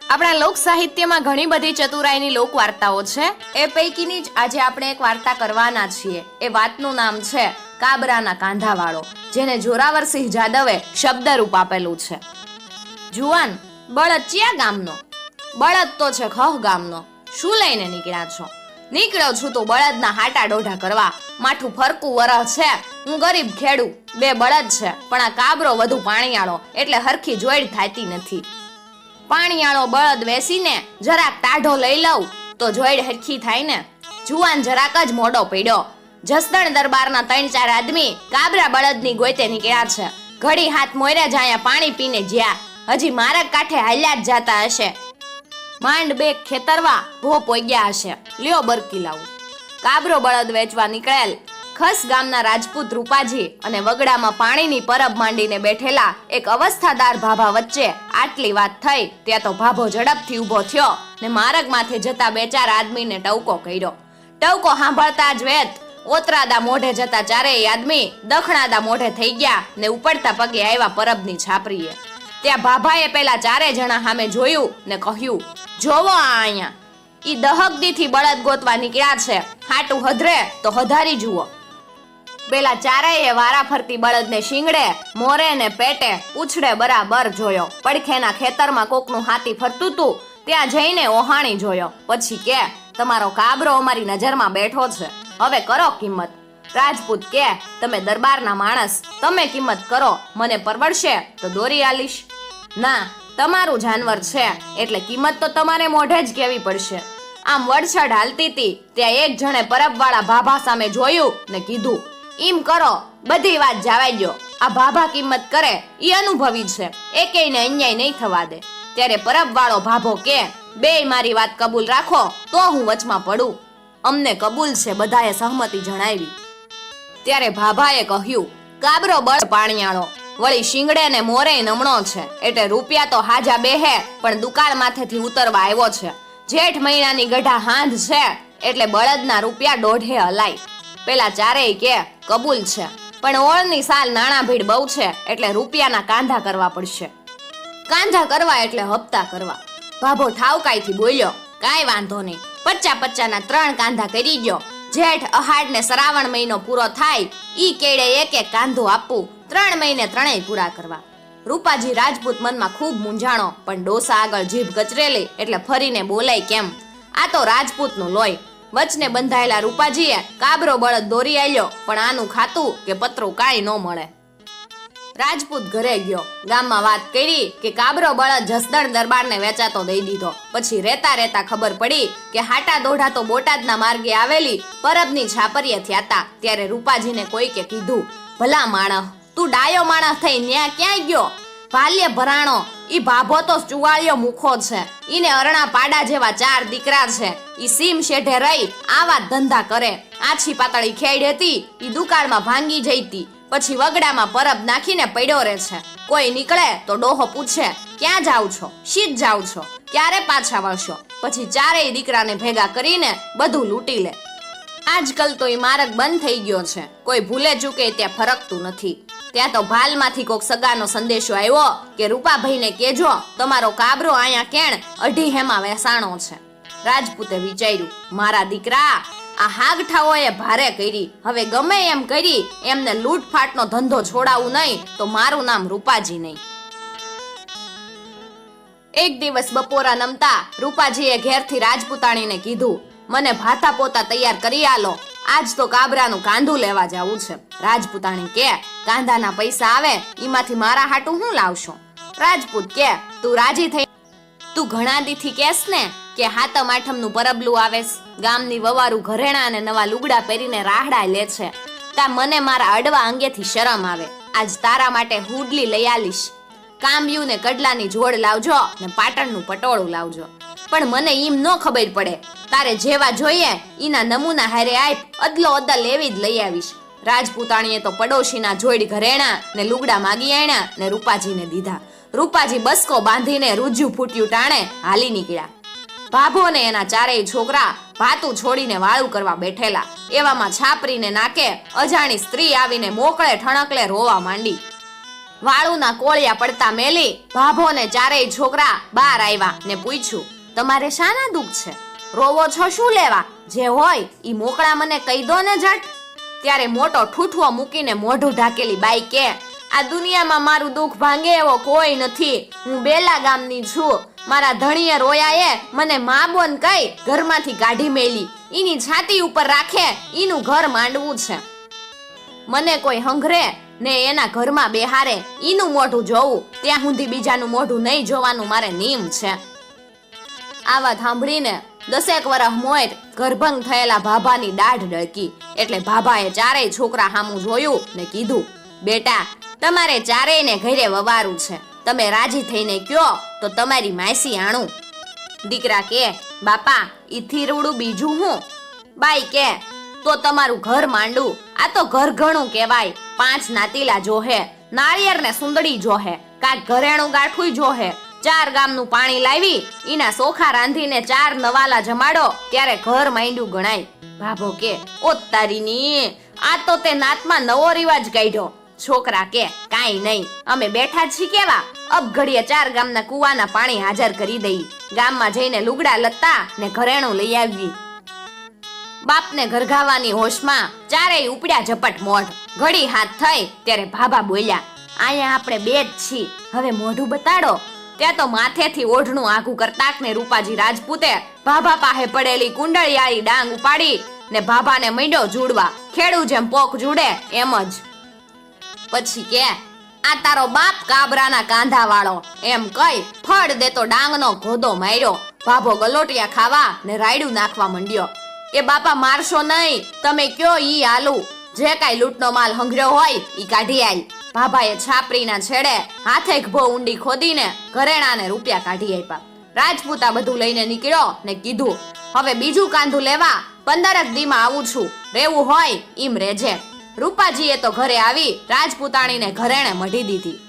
આપણા લોક સાહિત્યમાં ઘણી બધી ચતુરાઈની લોક વાર્તાઓ છે. એ પૈકીની જ આજે આપણે એક વાર્તા કરવાના છીએ. એ વાતનું નામ છે કાબરાના કાંધાવાળો, જેને જોરાવરસિંહ જાદવે શબ્દરૂપ આપેલું છે. જુવાન, બળદ ચ્યા ગામનો? બળદ તો છે ખહ ગામનો. શું લઈને નીકળ્યા છો? નીકળ્યો છું તો બળદના હાટા ડોઢા કરવા. માઠું ફરકું વરહ છે, હું ગરીબ ખેડૂ. 2 બળદ છે, પણ આ કાબરો વધુ પાણીયાળો, એટલે હરખી જોઈડ થાતી નથી. પાણીયાળો બળદ વેસીને જરાક ટાઢો લઈ લઉં તો જોઈડ હરખી થાય ને. જુવાન જરાક જ મોડો પડ્યો. જસદણ દરબારના 3-4 આદમી કાબરા બળદની ગોતે નીકળ્યા છે. ઘડી હાથ મોયરે જ અહીંયા પાણી પીને જ્યાં. હજી મારગ કાંઠે હાલ્યા જ જાતા હશે. માંડ 2 ખેતરવા ભો પોગ્યા હશે. લ્યો બરકી લાવું. કાબરો બળદ વેચવા નીકળેલ ખસ ગામના રાજપૂત રૂપાજી અને વગડામાં પાણીની પરબ માંડીને બેઠેલા એક અવસ્થાદાર ભાભા વચ્ચે આટલી વાત થઈ ત્યાં તો ભાભો ઝડપથી ઊભો થયો ને માર્ગ માથે જતા 2-4 આદમીને ટવકો કર્યો. ટવકો સાંભળતા જ વેત ઓતરાદા મોઢે જતા 4 આદમી દખણાદા મોઢે થઈ ગયા ને ઉપડતા પગે આવ્યા પરબની છાપરીએ. ત્યાં ભાભાએ પેલા 4 જણા સામે જોયું ને કહ્યું, જોવો આ અહીંયા, ઈ દહકદીથી બળદ ગોતવા નીકળ્યા છે. હાટું હધરે તો હધારી જુઓ. પેલા 4 વારા ફરતી બળદને શીંગડે, મોરે ને પેટે, ઉછડે બરાબર જોયો. પડખેના ખેતરમાં કોકનું હાથી ફરતું તું, ત્યાં જઈને ઓહાણી જોયો. પછી કે, તમારો કાબરો અમારી નજરમાં બેઠો છે, હવે કરો કિંમત. રાજપૂત કે, તમે દરબારના માણસ, તમે કિંમત કરો, મને પરવડશે તો દોરી આલીશ. ના, તમારું જાનવર છે એટલે કિંમત તો તમારે મોઢે જ કહેવી પડશે. આમ વડછડ હાલતી હતી ત્યાં એક જણે પરબવાળા ભાભા સામે જોયું ને કીધું, ઈમ કરો, બધી વાત જાવાઈ ગયો. આ ભાભા કિંમત કરે ઈ અનુભવી છે, એકેયને અન્યાય નહીં થવા દે. ત્યારે પરબવાળો ભાભો કે, બેય મારી વાત કબૂલ રાખો તો હું વચમાં પડું. અમને કબૂલ છે, બધાએ સહમતિ જણાવી. ત્યારે ભાભાએ કહ્યું, કાબરો બળ પાણીયાળો, વળી શીંગડે ને મોરે નમણો છે, એટલે રૂપિયા તો હાજા બેહે પણ દુકાળ માથેથી ઉતરવા આવ્યો છે. જેઠ મહિનાની ગઢા હાંધ છે એટલે બળદના રૂપિયા 1.5 હલાય. પેલા 4 કે કબૂલ છે, પણ ઓળની સાલ નાણા ભીડ બહુ છે એટલે રૂપિયાના કાંધા કરવા પડશે. કાંધા કરવા એટલે હપ્તા કરવા. ભાભો ઠાવકાઈથી બોલ્યો, કાંઈ વાંધો નહીં, 50-50 ના 3 કાંધા કરી ગયો. જેઠ અહાડ ને શ્રાવણ મહિનો પૂરો થાય ઈ કેડે 1-1 કાંધો આપવું, 3 મહિને 3 પૂરા કરવા. રૂપાજી રાજપૂત મનમાં ખૂબ મૂંઝાણો, પણ ડોસા આગળ જીભ કચરેલી એટલે ફરીને બોલાય કેમ. આ તો રાજપૂતનું લોહી. વચને બંધાયેલા રૂપાજીએ કાબરો બળદ દોરી આવ્યો, પણ આનું ખાતું કે પતરું કાંઈ ન મળે. રાજપૂત ઘરે ગયો, ગામમાં વાત કરી કે કાબરો બળદ જસદણ દરબારને વેચાતો દઈ દીધો. પછી રેતા ખબર પડી કે હાટા દોઢા તો બોટાદના માર્ગે આવેલી પરબની છાપરીએ થયાતા. ત્યારે રૂપાજીને કોઈકે કીધું, ભલા માણસ, તું ડાયો માણસ થઈ ન્યા ક્યાં ગયો? ભાલ્ય ભરાણો, ઈ ભાભો તો ચુવાળિયો મુખો છે, ઈને અરણા પાડા જેવા 4 દીકરા છે. ઈ સીમ શેઢે રહી આવા ધંધા કરે. આછી પાતળી ખેડ હતી, ઈ દુકાળમાં ભાંગી જઈતી, પછી વગડામાં પરબ નાખીને પડ્યો રહે છે. કોઈ નીકળે તો ડોહો પૂછે, ક્યાં જાવ છો, શીત જાવ છો, ક્યારે પાછા વળશો? પછી 4 દીકરાને ભેગા કરીને બધું લૂંટી લે. આજકાલ તો ઈ માર્ગ બંધ થઈ ગયો છે, કોઈ ભૂલે ચૂકે ત્યાં ફરકતું નથી. ત્યાં તો ભાલમાંથી કોક સગાનો સંદેશો આવ્યો કે રૂપાભાઈને કેજો તમારો કાબરો અહીંયા કેણ 2.5 હેમાં વેસાણો છે. રાજપૂતે વિચાર્યું, મારા દીકરા, આ હાગઠાઓએ ભારે કરી, હવે ગમે એમ કરી એમને લૂંટફાટનો ધંધો છોડાવું નહીં તો મારું નામ રૂપાજી નહીં. એક દિવસ બપોરા નમતા રૂપાજીએ ઘેરથી રાજપૂતાણીને કીધું, મને ભાતા પોતા તૈયાર કરી આલો, આજ તો કાબરાનું કાંધું લેવા જાવું છે. રાજપૂતાણી કે, કાંધાના પૈસા આવે ઈમાંથી મારા હાટું હું લાવશો? રાજપૂત કે, તું રાજી થઈ, તું ઘણા દીથી કેસ ને કે હાતમ આઠમનું પરબલું આવેસ, ગામની વવારું ઘરેણા અને નવા લુગડા પહેરીને રાહડા લે છે, તા મને મારા અડવા અંગેથી શરમ આવે. આજ તારા માટે હુડલી લઈ આલીશ. કામ્યું ને કડલાની જોડ લાવજો ને પાટણનું પટોળું લાવજો, પણ મને ઈમ ન ખબર પડે, તારે જેવા જોઈએ ઈના નમૂના હારે આપ, અદલો અદલ એવી જ લઈ આવીશ. રાજપૂતાણીએ તો પડોશીના જોડ ઘરેણા ને લુગડા માગી આણ્યા ને રૂપાજીને દીધા. રૂપાજી બસકો બાંધીને રૂજ્યું ફૂટ્યું ટાણે હાલી નીકળ્યા. ભાભો ને એના 4 છોકરા ભાતું છોડીને વાળું કરવા બેઠેલા. એવામાં છાપરીને નાકે અજાણી સ્ત્રી આવીને મોકળે ઠણકલે રોવા માંડી. વાળુના કોળિયા પડતા મેલી ભાભો ને ચારેય છોકરા બહાર આવ્યા ને પૂછ્યું, તમારે શાના દુઃખ છે? રોવો છો શું લેવા? જે હોય ઈ મોકળા મને કહી દો ને જટ. ત્યારે મોટો ઠૂઠવો મૂકીને મોઢું ઢાકેલી બાઈ કે, આ દુનિયામાં મારું દુઃખ ભાંગે એવો કોઈ નથી. હું બેલા ગામની છું. મારા ધણીએ રોયાએ મને મા બોન કહી ઘરમાંથી કાઢી મેલી. ઈની છાતી ઉપર રાખે ઈનું ઘર માંડવું છે. મને કોઈ હંઘરે ને એના ઘરમાં બેહારે ઈનું મોઢું જોવું, ત્યાં સુધી બીજાનું મોઢું નહીં જોવાનું મારે નિયમ છે. આ વાત સાંભળીને 10 વર્ષ મોર ગર્ભંગ થયેલા ભાભાની દાઢ ડળકી. એટલે ભાભાએ ચારેય છોકરા સામું જોયું ને કીધું, બેટા તમારે ચારેયને ઘરે વવારું છે. તમે રાજી થઈને કયો તો તમારી માસી આણું. દીકરા કે, બાપા ઈ થીરવડું બીજું હું? બાઈ કે, તો તમારું ઘર માંડું. આ તો ઘર ઘણું કહેવાય. 5 નાતીલા જોહે, નાળિયેર ને સુંદડી જોહે, કાંક ઘરેણું ગાંઠું જોહે. 4 ગામનું પાણી લાવી ઈના સોખા રાંધીને 4 નવાલા જમાડો ત્યારે ઘર માંડ્યું ગણાય. ભાભો કે, ઓ તારીની, આ તો તે નાતમાં નવો રિવાજ કાઢ્યો. છોકરા કે, કાંઈ નહીં, અમે બેઠા છીએ કેવા. અબ ઘડીએ 4 ગામના કુવાના પાણી હાજર કરી દઈ. ગામમાં જઈને લુગડા લત્તા ને ઘરેણું લઈ આવી. બાપને ઘરઘાવાની હોશમાં ચારેય ઉપડ્યા ઝપટ મોઢ. ઘડી હાથ થઈ ત્યારે ભાભા બોલ્યા, અહીંયા આપણે બે જ છીએ, હવે મોઢું બતાડો. ત્યાં તો માથેથી ઓઢણું આઘું કરતાક ને રૂપાજી રાજપૂતે ભાભા પાસે પડેલી કુંડળિયાળી ડાંગ ઉપાડી ને ભાભાને મંડ્યો જુડવા. ખેડૂ જેમ પોક જુડે એમ જ. પછી કે, આ તારો બાપ કાબરાના કાંધા વાળો, એમ કઈ ફળ દેતો ડાંગનો ઘોદો માર્યો. ભાભો ગલોટિયા ખાવા ને રાયડું નાખવા મંડ્યો. એ બાપા મારશો નહીં, તમે કયો ઈ આલુ. જે કાંઈ લૂંટનો માલ હંગર્યો હોય ઈ કાઢી આલ. ભાભાએ છાપરીના છેડે હાથે ગભો ઊંડી ખોદીને ઘરેણાને રૂપિયા કાઢી આપ્યા. રાજપૂતા બધું લઈને નીકળ્યો ને કીધું, હવે બીજું કાંધું લેવા 15 દીમાં આવું છું. રેવું હોય ઈમ રેજે. રૂપાજીએ તો ઘરે આવી રાજપૂતાણીને ઘરેણે મઢી દીધી.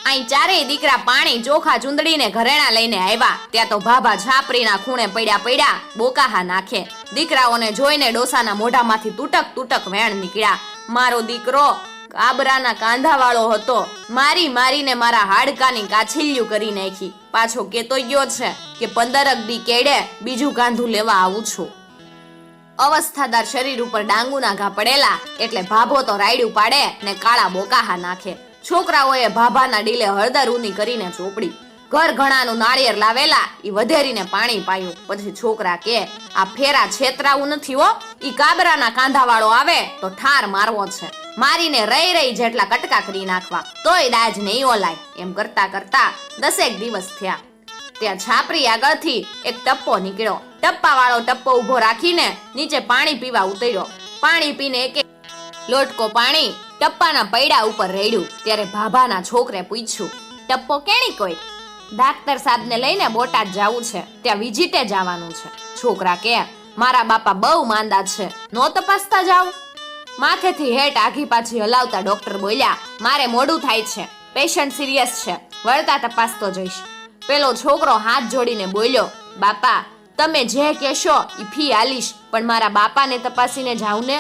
અહીં ચારેય દીકરા પાણી ચોખા ચૂંદડીને ઘરેણા લઈને આવ્યા. ત્યાં તો ભાભા છાપરીના ખૂણે પડ્યા બોકાહા નાખે. દીકરાઓને જોઈને ડોસાના મોઢામાંથી તૂટક વેણ નીકળ્યા. મારો દીકરો કાબરાના કાંધા વાળો હતો. મારીને મારા હાડકાની કાછીલ્યું કરી નાખી. પાછો કેતો ગયો છે કે 15 દી કેડે બીજું કાંધું લેવા આવું છું. અવસ્થાદાર શરીર ઉપર ડાંગુના ઘા પડેલા એટલે ભાભો તો રાયડું પાડે ને કાળા બોકાહા નાખે. છોકરાઓએ ભાભાના ડીલે હળદર ઊની કરીને ચોપડી. ઘર ઘણાનું નાળિયેર લાવેલા ઈ વધેરીને પાણી પાયું. પછી છોકરા કે, આ ફેરા છેતરાવું નથી હો. ઈ કાબરાના કાંધા વાળો આવે તો ઠાર મારવો છે. મારીને રહી જેટલા કટકા કરી નાખવા, તોય દાજ નહીં ઓલાય. એમ કરતા 10 દિવસ થયા. ત્યાં છાપરી આગળથી એક ટપ્પો નીકળ્યો. ટપ્પા વાળો ટપ્પો ઉભો રાખીને નીચે પાણી પીવા ઉતર્યો. પાણી પીને એક લોટકો પાણી ટપ્પાના પૈડા ઉપર રેડ્યું. ત્યારે ભાભાના છોકરે પૂછ્યું, ટપ્પો કેણી કોઈ? ડાક્ટર સાહેબને લઈને બોટાદ જાવું છે, ત્યાં વિઝિટે જવાનું છે. છોકરા કે, મારા બાપા બહુ માંદા છે, નો તપાસતા જાવ? માથેથી હેઠ આઘી પાછી હલાવતા ડોક્ટર બોલ્યા, મારે મોડું થાય છે, પેશન્ટ સિરિયસ છે, વળતા તપાસતો જઈશ. પેલો છોકરો હાથ જોડીને બોલ્યો, બાપા તમે જે કહેશો ઈ ફી આલીશ, પણ મારા બાપાને તપાસીને જાવ ને.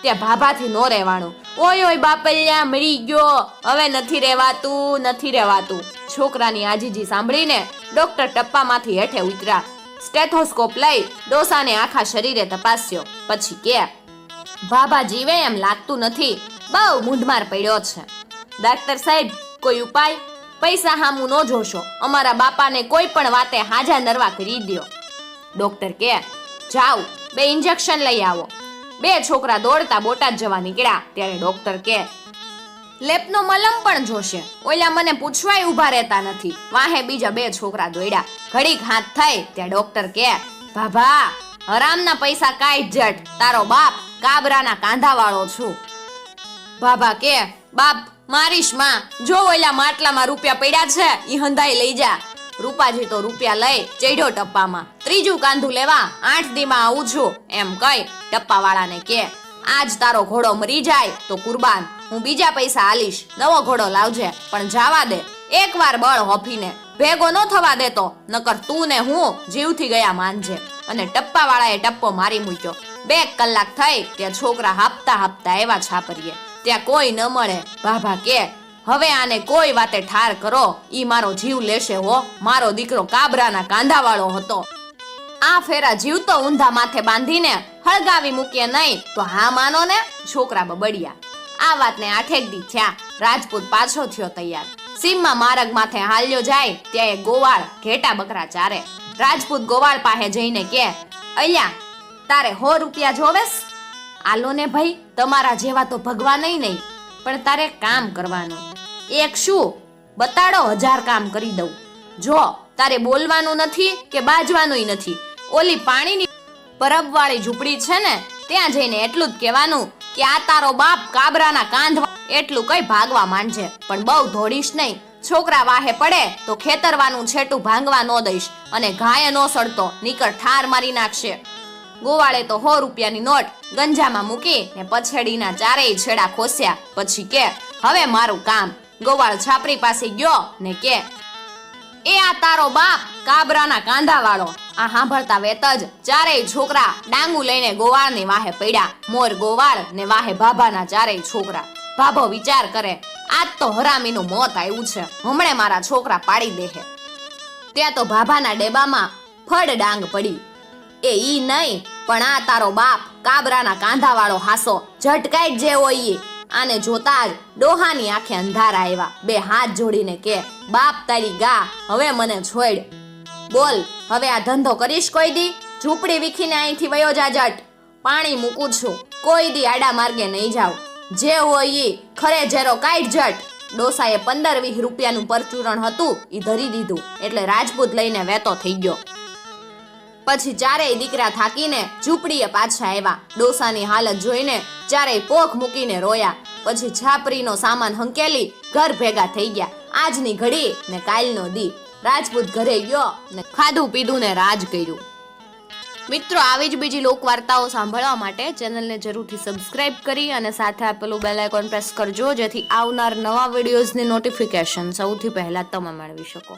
ત્યાં ભાભાથી નો રહેવાનું. ઓય બાપલ્યા મરી ગયો, હવે નથી રહેવાતું. છોકરાની આજીજી સાંભળીને ડોક્ટર ટપ્પામાંથી હેઠે ઉતર્યા. સ્ટેથોસ્કોપ લઈ ડોસાને આખા શરીરે તપાસ્યો. પછી કે, ભાભા જીવે એમ લાગતું નથી, બહુ મૂંઢમાર પડ્યો છે. ડાક્ટર સાહેબ કોઈ ઉપાય? પૈસા હામું નો જોશો, અમારા બાપાને કોઈ પણ વાતે હાજા નરવા કરી દ્યો. ડોક્ટર કે, જાઓ 2 ઇન્જેક્શન લઈ આવો. 2 છોકરા દોડતા બોટાદ જવા નીકળ્યા. ત્યારે ડોક્ટર કે, લેપનો મલમ પણ જોશે. ઓલા મને પૂછવાય ઊભા રહેતા નથી. વાહે બીજા 2 છોકરા દોડ્યા. ઘડીક હાથ થઈ ત્યાં ડોક્ટર કે, ભાભા હરામના પૈસા કાઢ જટ, તારો બાપ કાબરાના કાંધા વાળો છું. ભાભા કે, બાપ મારીશ માં, જો ઓલા માટલામાં રૂપિયા પડ્યા છે ઈ હંધાઈ લઈ જા. રૂપાજી તો રૂપિયા લઈ ચડ્યો ટપ્પામાં. ત્રીજું કાંધું લેવા 8 દીમાં આવું છું એમ કઈ ટપ્પા વાળાને કે, આજ તારો ઘોડો મરી જાય તો કુરબાન, હું બીજા પૈસા આલીશ, નવો ઘોડો લાવજે, પણ જાવા દે એકવાર બળ હોફીને, ભેગો ન થવા દેતો, નકર તું ને હું જીવથી ગયા માનજે. અને ટપ્પા વાળાએ ટપ્પો મારી મૂક્યો. 2 કલાક થઈ ત્યાં છોકરા હાપતા એવા છાપરીએ. ત્યાં કોઈ ન મળે. ભાભા કે, હવે આને કોઈ વાતે ઠાર કરો, ઈ મારો જીવ લેશે હો. મારો દીકરો કાબરાના કાંધાવાળો હતો. આ ફેરા જીવતો ઊંધા માથે બાંધીને હળગાવી મૂકીએ નહીં તો હા માનો ને. છોકરા બબડિયા. આ વાતને 8 દી થયા. રાજપૂત પાછો થયો તૈયાર. સીમમાં માર્ગ માથે હાલ્યો જાય ત્યાં એ ગોવાળ ઘેટા બકરા ચારે. રાજપૂત ગોવાળ પાસે જઈને કે, અલ્યા તારે 100 રૂપિયા જોવેસ? આલો ને ભાઈ, તમારા જેવા તો ભગવાન નહીં, પણ તારે કામ કરવાનું. એક શું બતાડો, 1000 કામ કરી દઉં. જો તારે બોલવાનું નથી કે બાજવાનું નથી. ઓલી પાણીની પરબવાળી ઝૂંપડી છે ને, ત્યાં જઈને એટલું જ કહેવાનું કે આ તારો બાપ કાબરાના કાંધ. એટલું કઈ ભાગવા માંડજે, પણ બહુ દોડીશ નહીં. છોકરા વાહે પડે તો ખેતરવાનું છેટું ભાંગવા ન દઈશ, અને ઘાયે નો સડતો નીકળ ઠાર મારી નાખશે. ગોવાળે તો 100 રૂપિયાની નોટ ગંજામાં મૂકી ને પછેડીના ચારેય છેડા ખોસ્યા. પછી કે, હવે મારું કામ. ગોવાળ છાપરી પાસે ગયો ને કે, એ આ તારો બાપ કાબરાના કાંધાવાળો. આ સાંભળતા વેત જ ચારેય છોકરા ડાંગુ લઈને ગોવાળની વાહે પડ્યા. મોર ગોવાળ ને વાહે ભાભાના ચારેય છોકરા. ભાભો વિચાર કરે, આજ તો હરામીનું મોત આવ્યું છે, હમણે મારા છોકરા પાડી દેહે. ત્યાં તો ભાભાના ડેબામાં ફળ ડાંગ પડી. એ ઈ નહીં, પણ આ તારો બાપ કાબરાના કાંધાવાળો હાસો ઝટકાઈ જે હોય. આને જોતા જ ડોહાની આંખે અંધારા આવ્યા. 2 હાથ જોડીને કે, બાપ તારી ગા, હવે મને છોડ. બોલ, હવે આ ધંધો કરીશ કોઈ દી? ઝૂંપડી વીખીને અહીંથી વયો જા જટ. પાણી મૂકું છું, કોઈ દી આડા માર્ગે નહીં જાવ. જે હોય ઈ ખરે જેરો કાઢ જટ. ડોસાએ 15-20 રૂપિયાનું પરચુરણ હતું ઈ ધરી દીધું એટલે રાજપૂત લઈને વેતો થઈ ગયો. પછી ચારેય દીકરા થાકીને ઝૂંપડીએ પાછા આવ્યા. ડોસાની હાલત જોઈને ચારેય પોખ મૂકીને રોયા. પછી છાપરીનો સામાન હંકેલી ઘર ભેગા થઈ ગયા. આજની ઘડી ને કાલનો દી. રાજપૂત ઘરે ગયો ને ખાધું પીધું ને રાજ કર્યું. મિત્રો, આવી જ બીજી લોકવાર્તાઓ સાંભળવા માટે ચેનલને જરૂરથી સબસ્ક્રાઇબ કરી અને સાથે આપેલું બેલ આઇકોન પ્રેસ કરજો, જેથી આવનાર નવા વિડીયોઝની નોટિફિકેશન સૌથી પહેલા તમે મેળવી શકો.